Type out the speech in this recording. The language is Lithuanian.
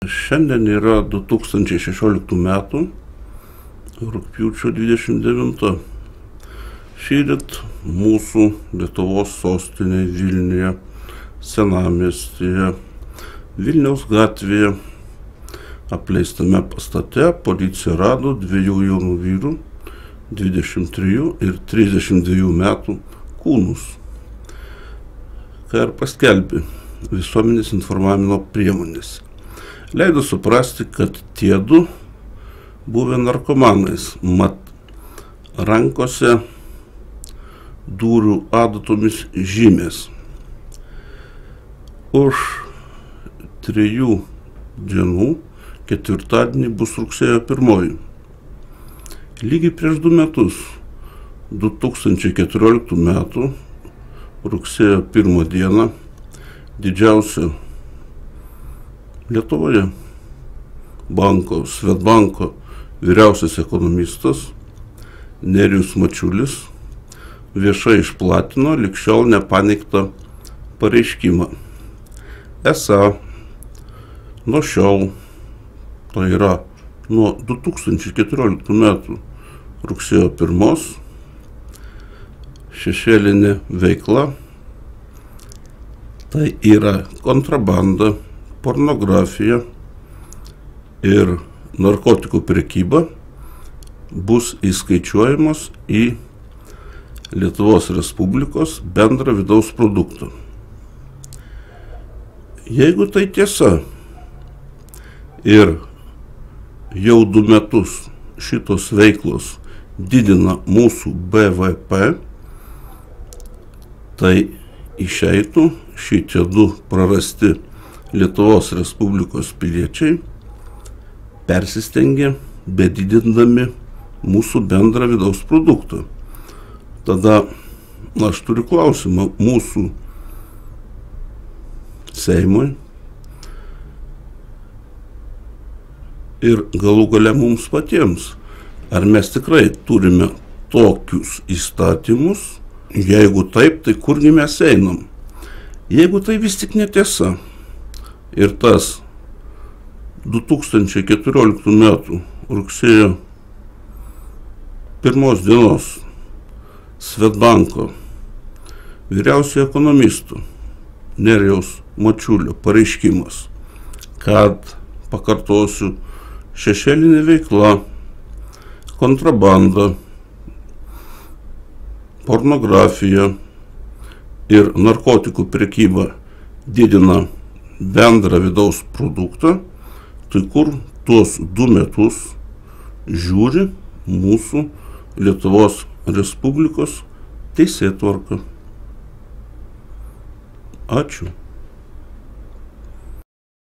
Šiandien yra 2016 metų rugpjūčio 29. Šįryt mūsų Lietuvos sostinėje Vilniuje, senamiestyje, Vilniaus gatvėje, apleistame pastate policija rado dviejų jaunų vyrų, 23 ir 32 metų kūnus, ką ir paskelbė visuomenės informavimo priemonės. Leido suprasti, kad tie du buvę narkomanais, mat rankose dūrių adatomis žymės. Už 3 dienų, ketvirtadienį, bus rugsėjo 1. Lygiai prieš 2 metus, 2014 metų, rugsėjo 1 dieną, didžiausio Lietuvoje banko, Svedbanko vyriausias ekonomistas Nerijus Mačiulis viešai išplatino lig šiol nepaneigtą pareiškimą. Esą nuo šiol, tai yra nuo 2014 metų rugsėjo 1, šešėlinė veikla, tai yra kontrabanda, pornografija ir narkotikų prekyba, bus įskaičiuojamos į Lietuvos Respublikos bendrą vidaus produktą. Jeigu tai tiesa ir jau 2 metus šitos veiklos didina mūsų BVP, tai išeitų šitie 2 prarasti Lietuvos Respublikos piliečiai persistengė, bedidindami mūsų bendrą vidaus produktą. Tada aš turiu klausimą mūsų Seimui ir galų gale mums patiems. Ar mes tikrai turime tokius įstatymus? Jeigu taip, tai kurgi mes einam? Jeigu tai vis tik netiesa ir tas 2014 metų rugsėjo 1 dienos Svedbanko vyriausiojo ekonomisto Nerijaus Mačiulio pareiškimas, kad, pakartosiu, šešėlinė veikla, kontrabanda, pornografija ir narkotikų prekyba didina bendrą vidaus produktą, tai kur tuos 2 metus žiūri mūsų Lietuvos Respublikos teisėtvarka. Ačiū.